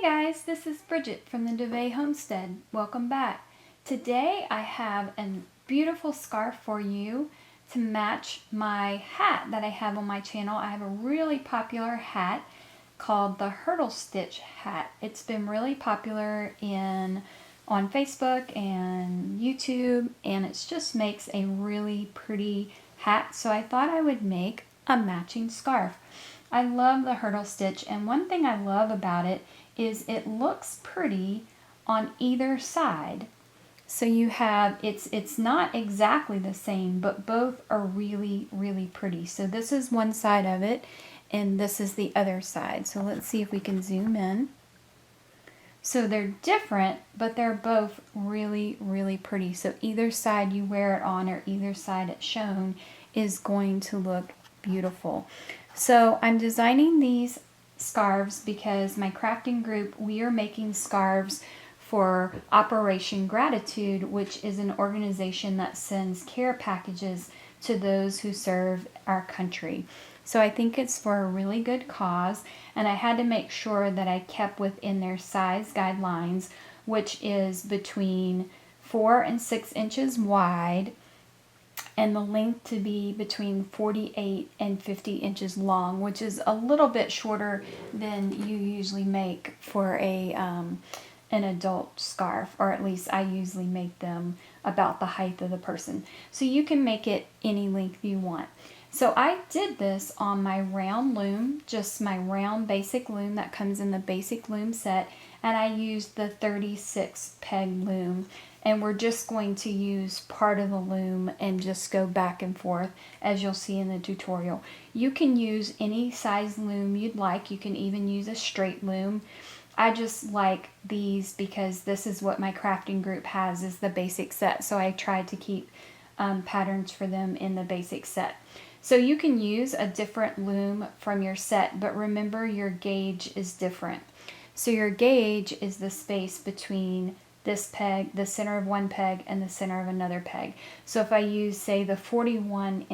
guys, this is Bridget from the Homestead. Welcome back. Today I have a beautiful scarf for you to match my hat that I have on my channel. I have a really popular hat called the Hurdle Stitch hat. It's been really popular on Facebook and YouTube, and it just makes a really pretty hat. So I thought I would make a matching scarf. I love the Hurdle Stitch, and one thing I love about it is it looks pretty on either side. So you have, it's not exactly the same, but both are really, really pretty. So this is one side of it, and this is the other side. So let's see if we can zoom in. So they're different, but they're both really, really pretty. So either side you wear it on or either side it's shown is going to look beautiful. So I'm designing these scarves because my crafting group, we are making scarves for Operation Gratitude, which is an organization that sends care packages to those who serve our country. So I think it's for a really good cause, and I had to make sure that I kept within their size guidelines, which is between 4 and 6 inches wide, and the length to be between 48 and 50 inches long, which is a little bit shorter than you usually make for an adult scarf, or at least I usually make them about the height of the person. So you can make it any length you want. So I did this on my round loom, just my round basic loom that comes in the basic loom set, and I used the 36 peg loom. And we're just going to use part of the loom and just go back and forth, as you'll see in the tutorial. You can use any size loom you'd like. You can even use a straight loom. I just like these because this is what my crafting group has, is the basic set. So I tried to keep patterns for them in the basic set. So you can use a different loom from your set, but remember your gauge is different. So your gauge is the space between this peg, the center of one peg, and the center of another peg. So if I use, say, the 41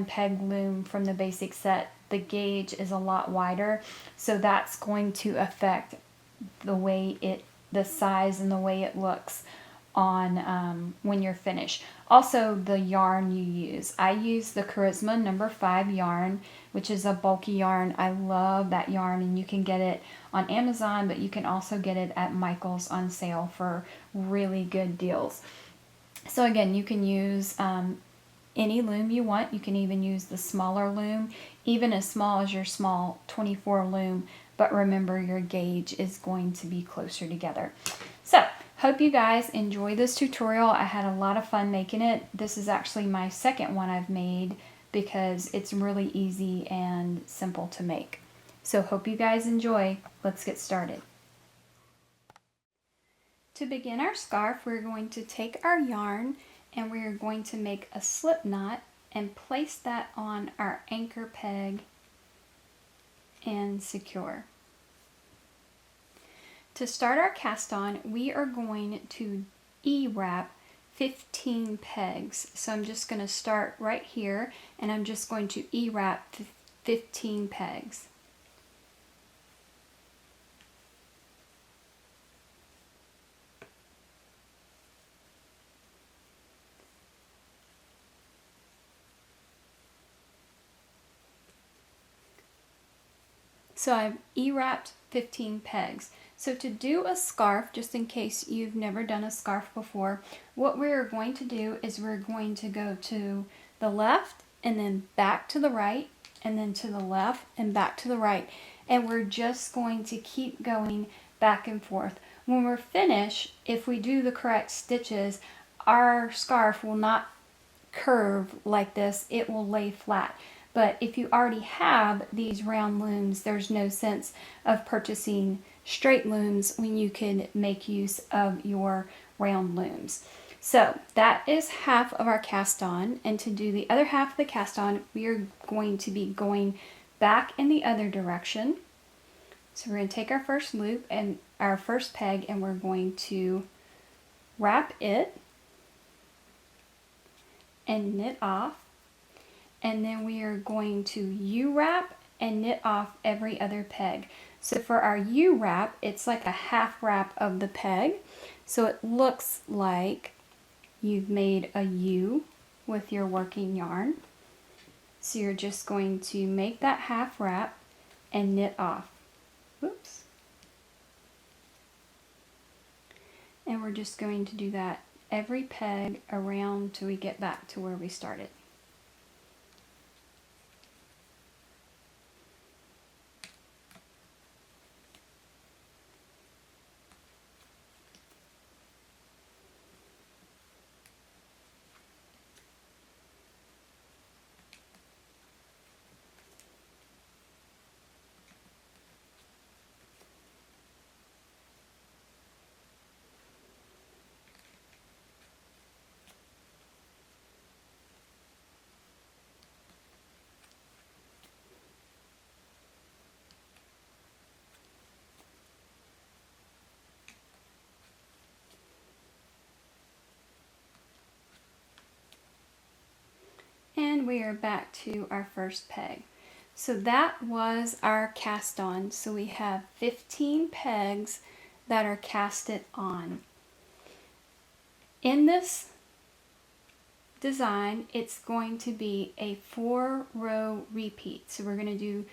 peg loom from the basic set, the gauge is a lot wider. So that's going to affect the way the size and the way it looks on when you're finished. Also, the yarn you use. I use the Charisma number 5 yarn, which is a bulky yarn. I love that yarn, and you can get it on Amazon, but you can also get it at Michael's on sale for really good deals. So again, you can use any loom you want. You can even use the smaller loom, even as small as your small 24 loom, but remember your gauge is going to be closer together. So hope you guys enjoy this tutorial. I had a lot of fun making it. This is actually my second one I've made because it's really easy and simple to make. So hope you guys enjoy. Let's get started. To begin our scarf, we're going to take our yarn and we're going to make a slip knot and place that on our anchor peg and secure. To start our cast on, we are going to Ewrap 15 pegs. So I'm just going to start right here, and I'm just going to Ewrap 15 pegs. So I've Ewrapped 15 pegs. So to do a scarf, just in case you've never done a scarf before, what we're going to do is we're going to go to the left and then back to the right, and then to the left and back to the right. And we're just going to keep going back and forth. When we're finished, if we do the correct stitches, our scarf will not curve like this. It will lay flat. But if you already have these round looms, there's no sense of purchasing straight looms when you can make use of your round looms. So that is half of our cast on, and to do the other half of the cast on, we are going to be going back in the other direction. So we're going to take our first loop and our first peg, and we're going to wrap it and knit off, and then we are going to Uwrap and knit off every other peg. So for our Uwrap, it's like a half wrap of the peg. So it looks like you've made a U with your working yarn. So you're just going to make that half wrap and knit off. Whoops. And we're just going to do that every peg around till we get back to where we started. And we are back to our first peg. So that was our cast on. So we have 15 pegs that are casted on. In this design, it's going to be a 4-row repeat. So we're going to do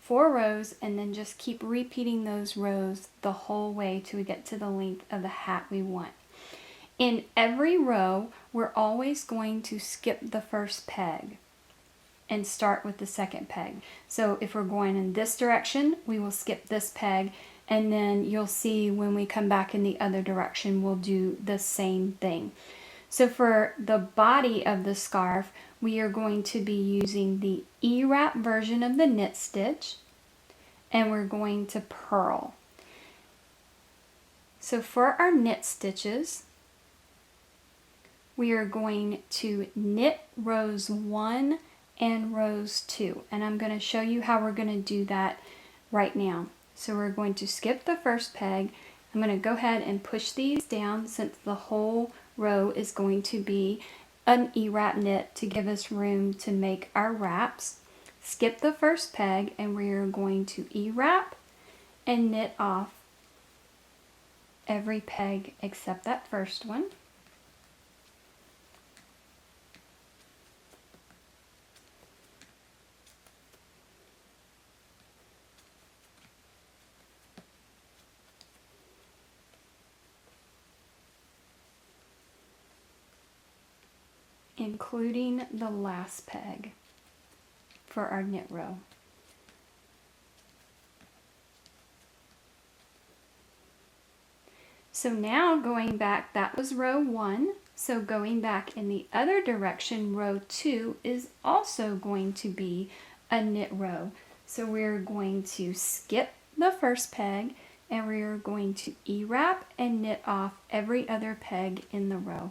4 rows and then just keep repeating those rows the whole way till we get to the length of the hat we want. In every row, we're always going to skip the first peg and start with the second peg. So if we're going in this direction, we will skip this peg, and then you'll see when we come back in the other direction, we'll do the same thing. So for the body of the scarf, we are going to be using the Ewrap version of the knit stitch, and we're going to purl. So for our knit stitches, we are going to knit rows 1 and rows 2. And I'm going to show you how we're going to do that right now. So we're going to skip the first peg. I'm going to go ahead and push these down since the whole row is going to be an Ewrap knit to give us room to make our wraps. Skip the first peg and we are going to Ewrap and knit off every peg except that first one. Including the last peg for our knit row. So now going back, that was row 1. So going back in the other direction, row 2 is also going to be a knit row. So we're going to skip the first peg and we're going to Ewrap and knit off every other peg in the row.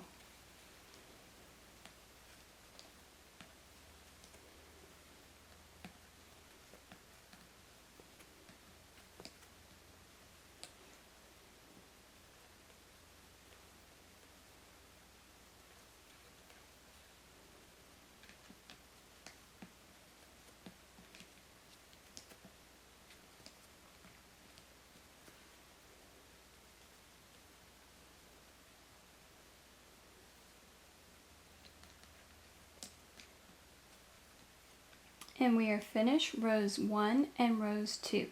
And we are finished rows 1 and rows 2.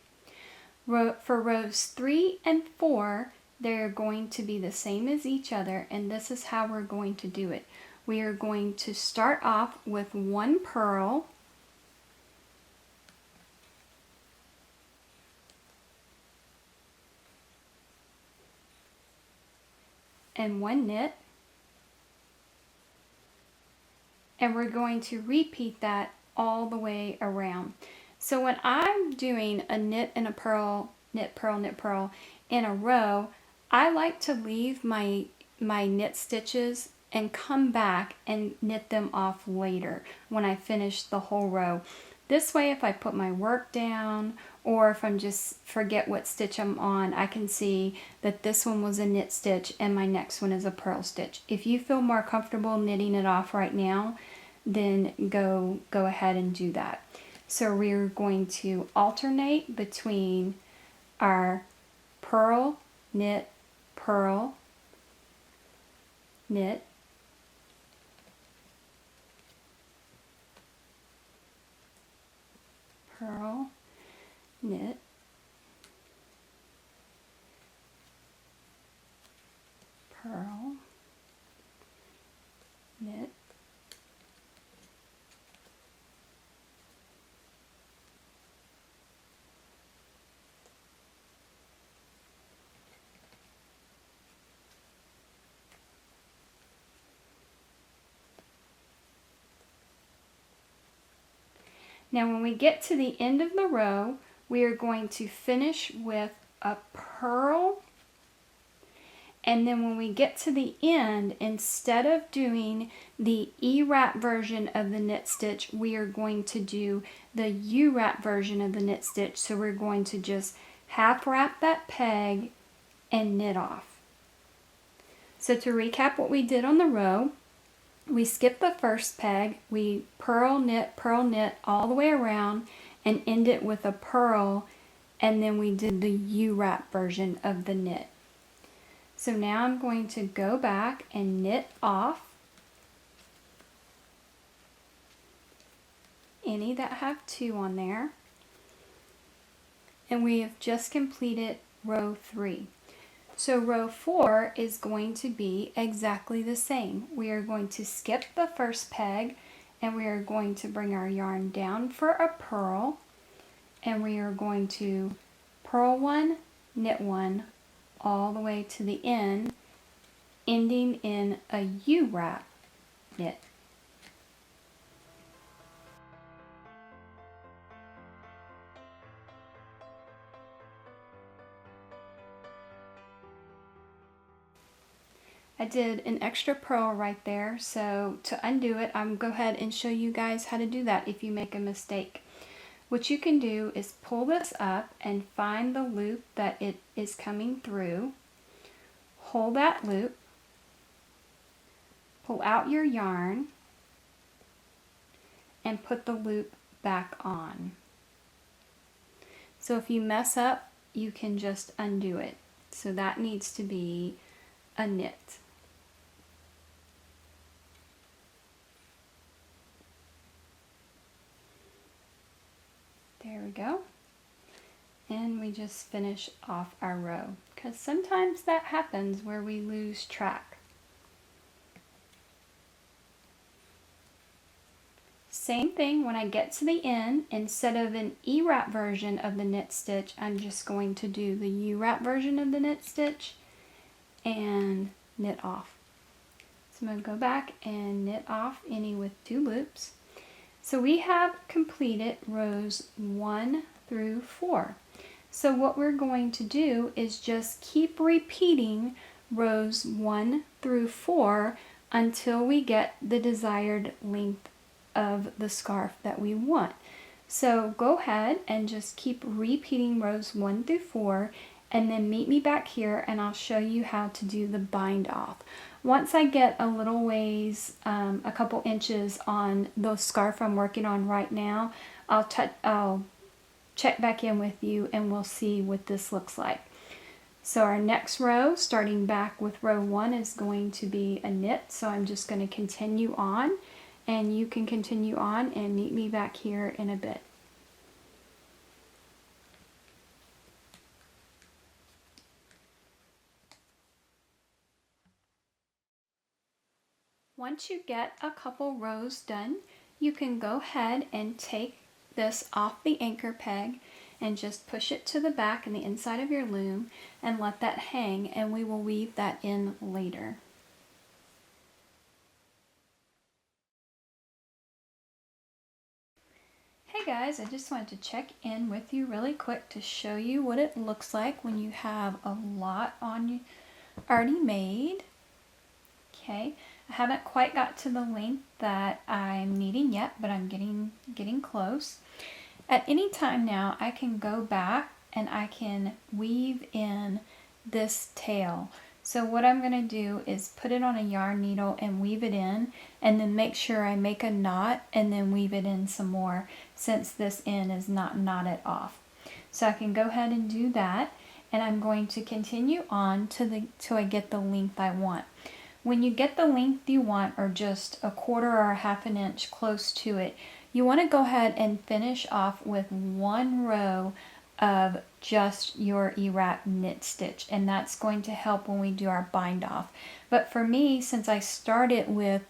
For rows 3 and 4, they're going to be the same as each other, and this is how we're going to do it. We are going to start off with 1 purl, and 1 knit, and we're going to repeat that all the way around. So when I'm doing a knit and a purl, knit, purl, knit, purl in a row, I like to leave my knit stitches and come back and knit them off later when I finish the whole row. This way, if I put my work down or if I'm just forget what stitch I'm on, I can see that this one was a knit stitch and my next one is a purl stitch. If you feel more comfortable knitting it off right now, then go ahead and do that. So we're going to alternate between our purl, knit, purl, knit, purl, knit, purl, knit, Now when we get to the end of the row, we are going to finish with a purl, and then when we get to the end, instead of doing the Ewrap version of the knit stitch, we are going to do the Uwrap version of the knit stitch. So we're going to just half wrap that peg and knit off. So to recap what we did on the row, we skipped the first peg, we purl, knit, all the way around and end it with a purl, and then we did the Uwrap version of the knit. So now I'm going to go back and knit off any that have 2 on there, and we have just completed row 3. So row 4 is going to be exactly the same. We are going to skip the first peg, and we are going to bring our yarn down for a purl, and we are going to purl 1, knit 1 all the way to the end, ending in a Uwrap knit. I did an extra purl right there, so to undo it, I'm going to go ahead and show you guys how to do that if you make a mistake. What you can do is pull this up and find the loop that it is coming through. Hold that loop, pull out your yarn, and put the loop back on. So if you mess up, you can just undo it. So that needs to be a knit. There we go. And we just finish off our row, because sometimes that happens where we lose track. Same thing when I get to the end, instead of an Ewrap version of the knit stitch, I'm just going to do the Uwrap version of the knit stitch and knit off. So I'm going to go back and knit off any with 2 loops. So we have completed rows 1 through 4. So what we're going to do is just keep repeating rows 1 through 4 until we get the desired length of the scarf that we want. So go ahead and just keep repeating rows 1 through 4, and then meet me back here and I'll show you how to do the bind off. Once I get a little ways, a couple inches on the scarf I'm working on right now, I'll check back in with you and we'll see what this looks like. So our next row, starting back with row 1, is going to be a knit. So I'm just going to continue on, and you can continue on and meet me back here in a bit. Once you get a couple rows done, you can go ahead and take this off the anchor peg and just push it to the back and the inside of your loom and let that hang, and we will weave that in later. Hey guys, I just wanted to check in with you really quick to show you what it looks like when you have a lot on you already made. Okay, I haven't quite got to the length that I'm needing yet, but I'm getting close. At any time now, I can go back and I can weave in this tail. So what I'm going to do is put it on a yarn needle and weave it in, and then make sure I make a knot and then weave it in some more, since this end is not knotted off. So I can go ahead and do that, and I'm going to continue on till I get the length I want. When you get the length you want, or just a quarter or a half an inch close to it, you want to go ahead and finish off with one row of just your Ewrap knit stitch, and that's going to help when we do our bind off. But for me, since I started with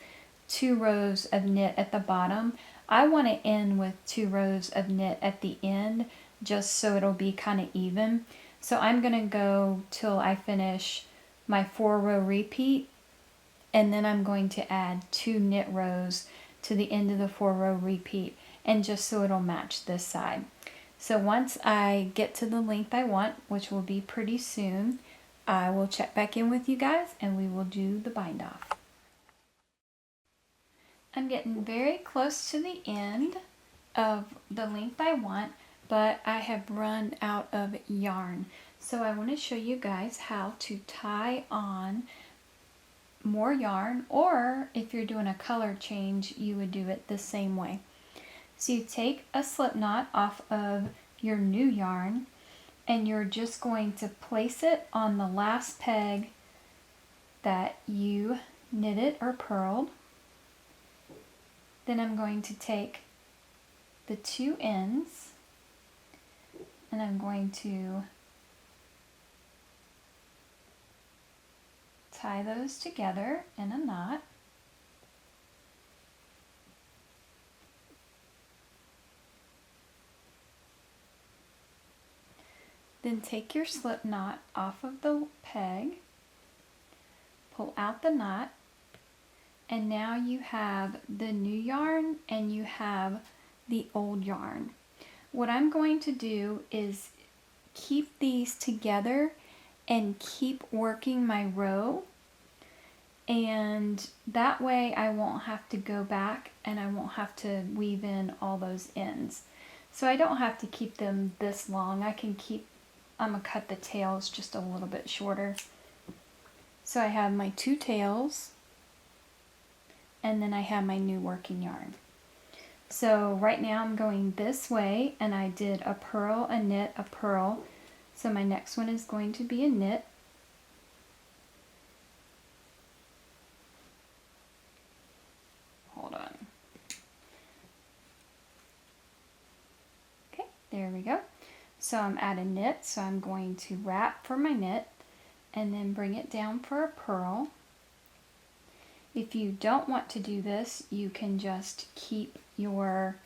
2 rows of knit at the bottom, I want to end with 2 rows of knit at the end, just so it'll be kind of even. So I'm going to go till I finish my 4-row repeat, and then I'm going to add 2 knit rows to the end of the 4-row repeat, and just so it'll match this side. So once I get to the length I want, which will be pretty soon, I will check back in with you guys and we will do the bind off. I'm getting very close to the end of the length I want, but I have run out of yarn. So I want to show you guys how to tie on more yarn, or if you're doing a color change, you would do it the same way. So you take a slip knot off of your new yarn, and you're just going to place it on the last peg that you knitted or purled. Then I'm going to take the 2 ends, and I'm going to tie those together in a knot. Then take your slip knot off of the peg, pull out the knot, and now you have the new yarn and you have the old yarn. What I'm going to do is keep these together and keep working my row, and that way I won't have to go back and I won't have to weave in all those ends. So I don't have to keep them this long. I'm going to cut the tails just a little bit shorter. So I have my 2 tails, and then I have my new working yarn. So right now I'm going this way, and I did a purl, a knit, a purl. So my next one is going to be a knit. Hold on. Okay, there we go. So I'm at a knit, so I'm going to wrap for my knit and then bring it down for a purl. If you don't want to do this, you can just keep your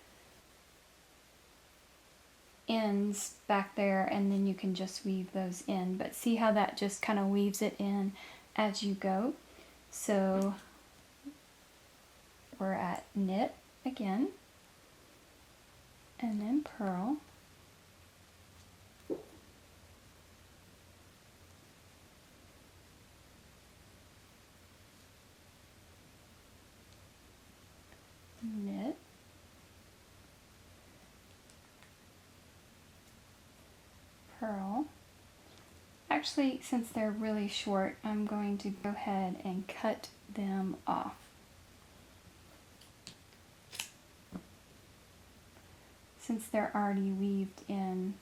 ends back there and then you can just weave those in. But see how that just kind of weaves it in as you go. So we're at knit again, and then purl. Knit, purl. Actually, since they're really short, I'm going to go ahead and cut them off. Since they're already weaved in,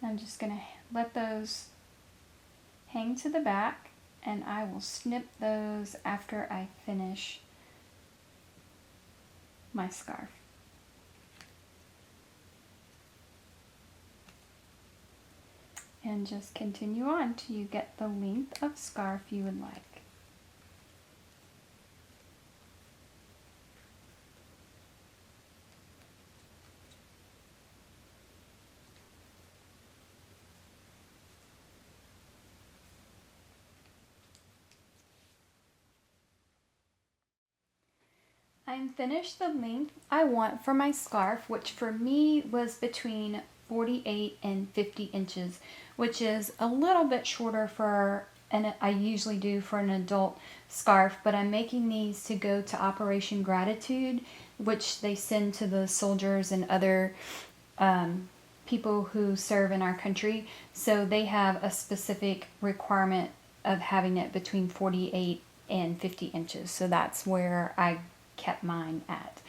I'm just going to let those hang to the back, and I will snip those after I finish my scarf. And just continue on till you get the length of scarf you would like. I'm finished the length I want for my scarf, which for me was between 48 and 50 inches, which is a little bit shorter for, and I usually do for an adult scarf, but I'm making these to go to Operation Gratitude, which they send to the soldiers and other people who serve in our country. So they have a specific requirement of having it between 48 and 50 inches. So that's where I kept mine at.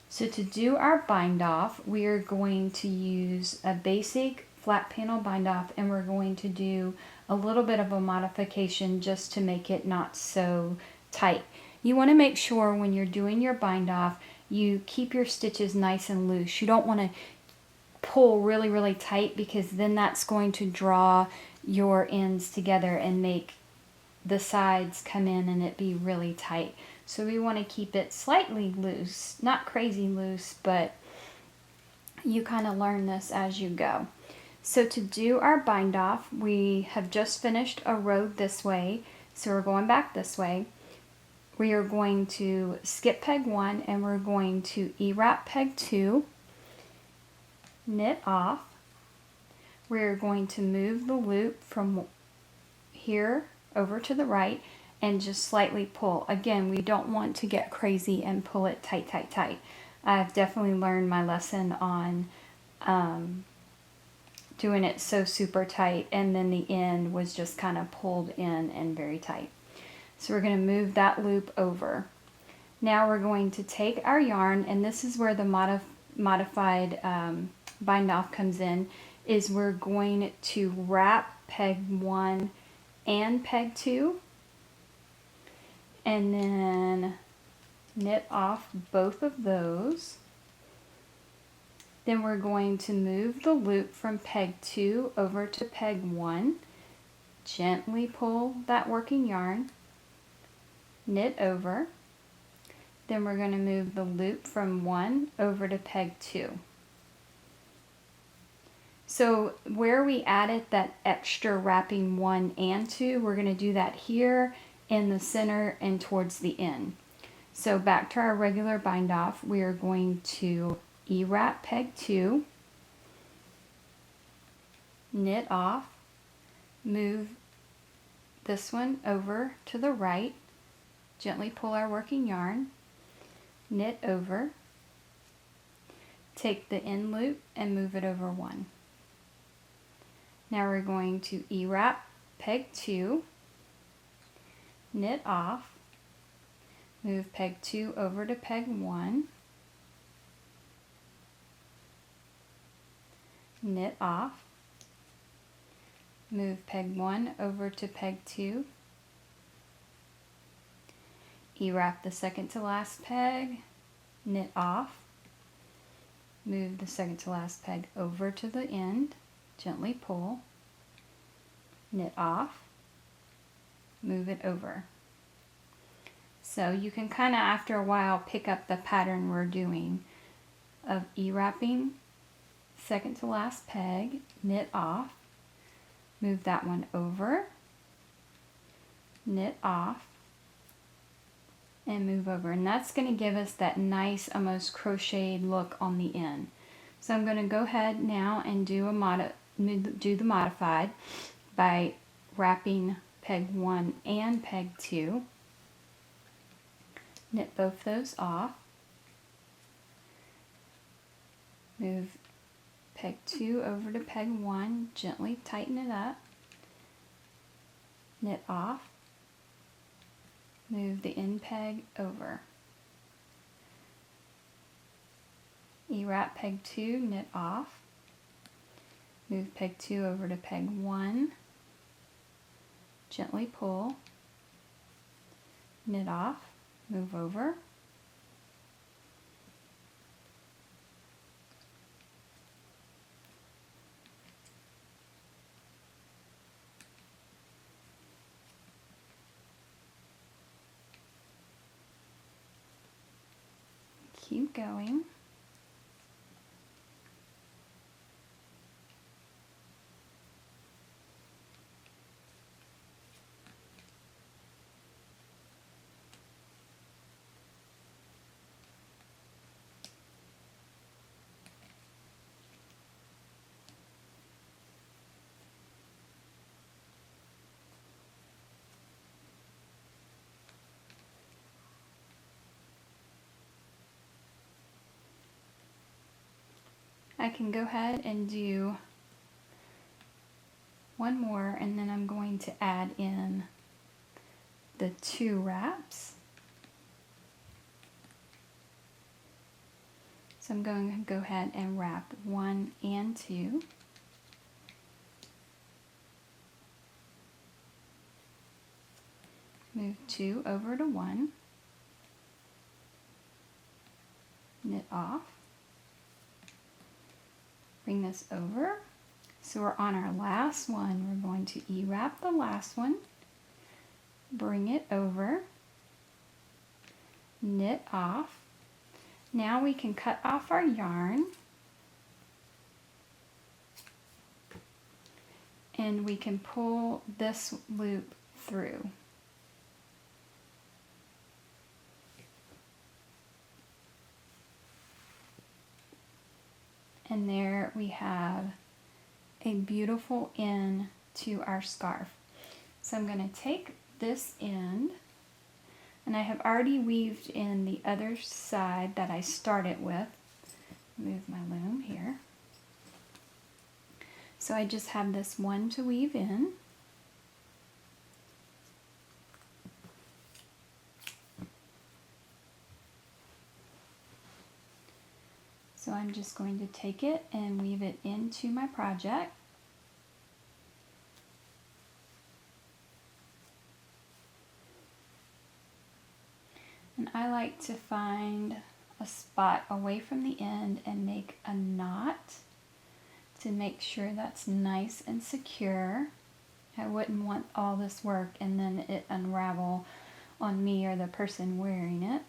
So to do our bind off, we are going to use a basic flat panel bind off, and we're going to do a little bit of a modification just to make it not so tight. You want to make sure when you're doing your bind off, you keep your stitches nice and loose. You don't want to pull really, really tight, because then that's going to draw your ends together and make the sides come in and it be really tight. So we want to keep it slightly loose, not crazy loose, but you kind of learn this as you go. So to do our bind off, we have just finished a row this way, so we're going back this way. We are going to skip peg 1 and we're going to Ewrap peg 2, knit off. We're going to move the loop from here over to the right and just slightly pull. Again, we don't want to get crazy and pull it tight, tight, tight. I've definitely learned my lesson on doing it so super tight, and then the end was just kind of pulled in and very tight. So we're going to move that loop over. Now we're going to take our yarn, and this is where the modified bind off comes in, is we're going to wrap peg 1 and peg 2, and then knit off both of those. Then we're going to move the loop from peg 2 over to peg 1, gently pull that working yarn, knit over. Then we're going to move the loop from 1 over to peg 2. So where we added that extra wrapping 1 and 2, we're going to do that here in the center and towards the end. So back to our regular bind off, we are going to Ewrap peg 2, knit off, move this one over to the right, gently pull our working yarn, knit over, take the end loop and move it over 1. Now we're going to Ewrap peg 2, knit off, move peg 2 over to peg 1, knit off, move peg 1 over to peg 2, Ewrap the second to last peg, knit off, move the second to last peg over to the end, gently pull, knit off, move it over. So you can kind of after a while pick up the pattern we're doing of Ewrapping second to last peg, knit off, move that one over, knit off, and move over. And that's going to give us that nice almost crocheted look on the end. So I'm going to go ahead now and do the modified by wrapping peg 1 and peg 2. Knit both those off. Move peg 2 over to peg 1, gently tighten it up. Knit off. Move the end peg over. Ewrap peg 2, knit off. Move peg 2 over to peg 1. Gently pull. Knit off. Move over. Keep going. I can go ahead and do one more, and then I'm going to add in the 2 wraps. So I'm going to go ahead and wrap 1 and 2. Move 2 over to 1. Knit off. Bring this over. So we're on our last one. We're going to E-wrap the last one. Bring it over. Knit off. Now we can cut off our yarn. And we can pull this loop through. And there we have a beautiful end to our scarf. So I'm going to take this end, and I have already weaved in the other side that I started with. Move my loom here. So I just have this one to weave in. So I'm just going to take it and weave it into my project. And I like to find a spot away from the end and make a knot to make sure that's nice and secure. I wouldn't want all this work and then it unravel on me or the person wearing it.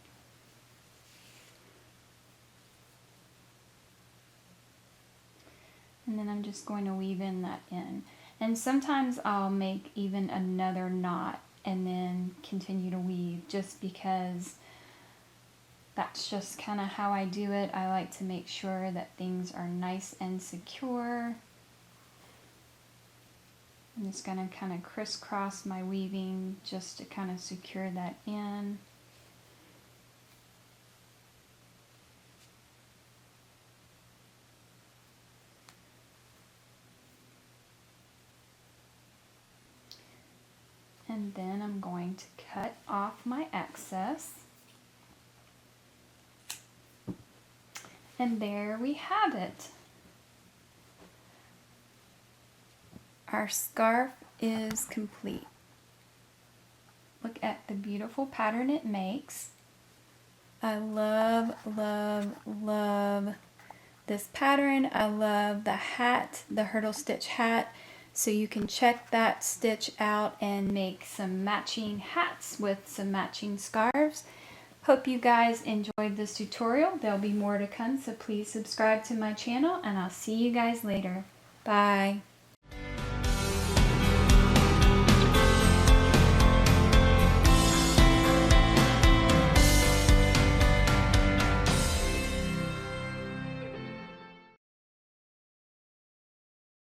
And then I'm just going to weave in that in. And sometimes I'll make even another knot and then continue to weave, just because that's just kind of how I do it. I like to make sure that things are nice and secure. I'm just going to kind of crisscross my weaving just to kind of secure that in. And then I'm going to cut off my excess. And there we have it. Our scarf is complete. Look at the beautiful pattern it makes. I love, love, love this pattern. I love the hat, the hurdle stitch hat. So you can check that stitch out and make some matching hats with some matching scarves. Hope you guys enjoyed this tutorial. There'll be more to come, so please subscribe to my channel, and I'll see you guys later. Bye.